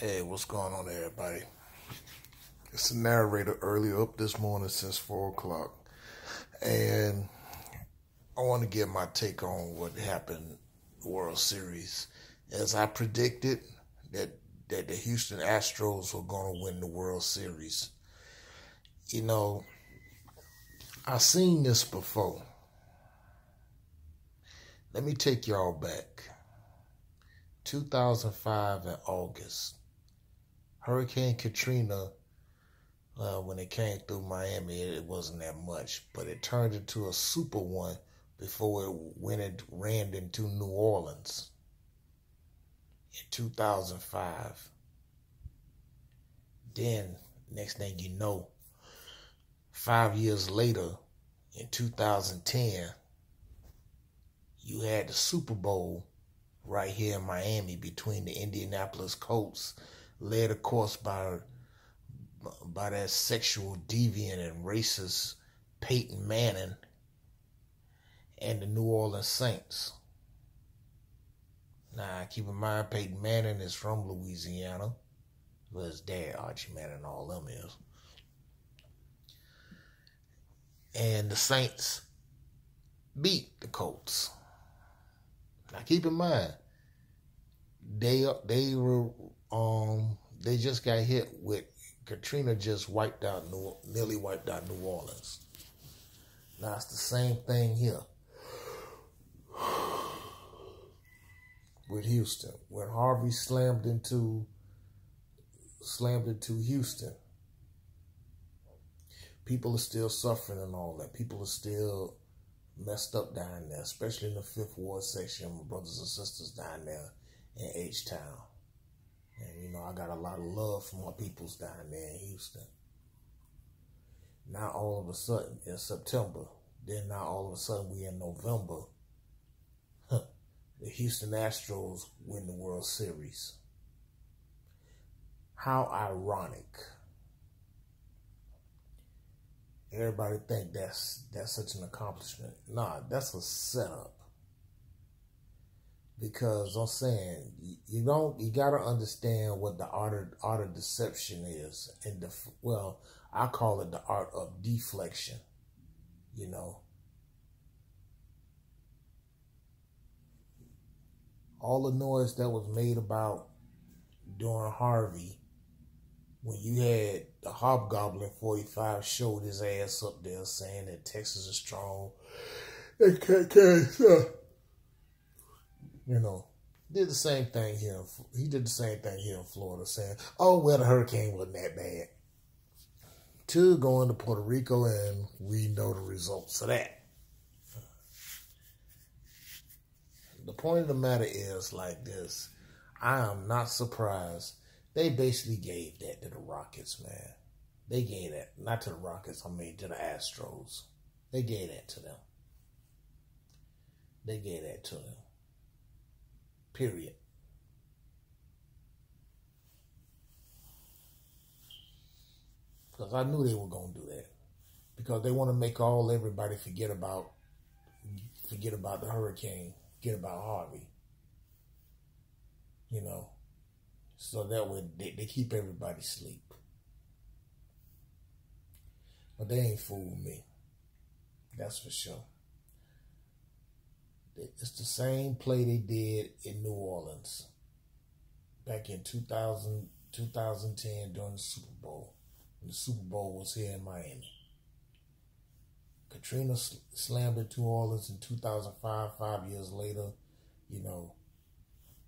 Hey, what's going on, everybody? It's the narrator early up this morning since 4 o'clock. And I want to give my take on what happened World Series. As I predicted that the Houston Astros were going to win the World Series. You know, I've seen this before. Let me take y'all back. 2005 in August. Hurricane Katrina, when it came through Miami, it wasn't that much, but it turned into a super one before it ran into New Orleans in 2005. Then, next thing you know, 5 years later, in 2010, you had the Super Bowl right here in Miami between the Indianapolis Colts, led, of course, by that sexual deviant and racist Peyton Manning, and the New Orleans Saints. Now, keep in mind, Peyton Manning is from Louisiana, where his dad, Archie Manning, all them is. And the Saints beat the Colts. Now, keep in mind, they just got hit with Katrina. Just nearly wiped out New Orleans. Now it's the same thing here with Houston. When Harvey slammed into Houston, people are still suffering and all that. People are still messed up down there, especially in the Fifth Ward section. My brothers and sisters down there in H-Town. And, I got a lot of love for my peoples down there in Houston. Now, all of a sudden, in September, then now all of a sudden we in November, the Houston Astros win the World Series. How ironic. Everybody think that's such an accomplishment. Nah, that's a setup. Because I'm saying, you gotta understand what the art of deception is. And I call it the art of deflection. All the noise that was made about during Harvey, when you had the Hobgoblin 45 showed his ass up there saying that Texas is strong, they can't carry stuff. Did the same thing here. He did the same thing here in Florida, saying, "Oh, well, the hurricane wasn't that bad." To going to Puerto Rico, and we know the results of that. The point of the matter is like this. I am not surprised. They basically gave that to the Rockets, man. They gave that, not to the Rockets, to the Astros. They gave that to them. They gave that to them. Period. Because I knew they were going to do that. Because they want to make everybody forget about the hurricane, forget about Harvey. So that way they keep everybody asleep. But they ain't fooling me. That's for sure. It's the same play they did in New Orleans back in 2010 during the Super Bowl. When the Super Bowl was here in Miami. Katrina slammed into New Orleans in 2005. 5 years later, the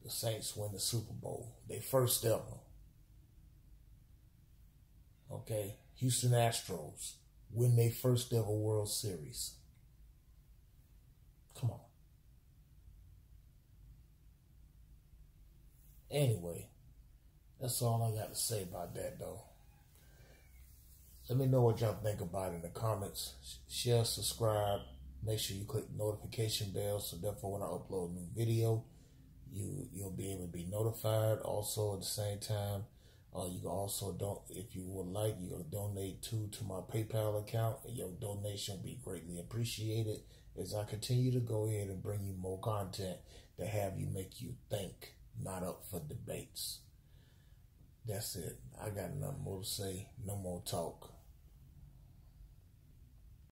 Saints win the Super Bowl. They first ever. Okay? Houston Astros win their first ever World Series. Come on. Anyway, that's all I got to say about that, though. Let me know what y'all think about it in the comments. Share, subscribe. Make sure you click the notification bell so therefore when I upload a new video, you'll be able to be notified. Also, at the same time, you can also, if you would like, you can donate to my PayPal account. And your donation will be greatly appreciated as I continue to go ahead and bring you more content to have you make you think, not up for debates. That's it. I got nothing more to say. No more talk.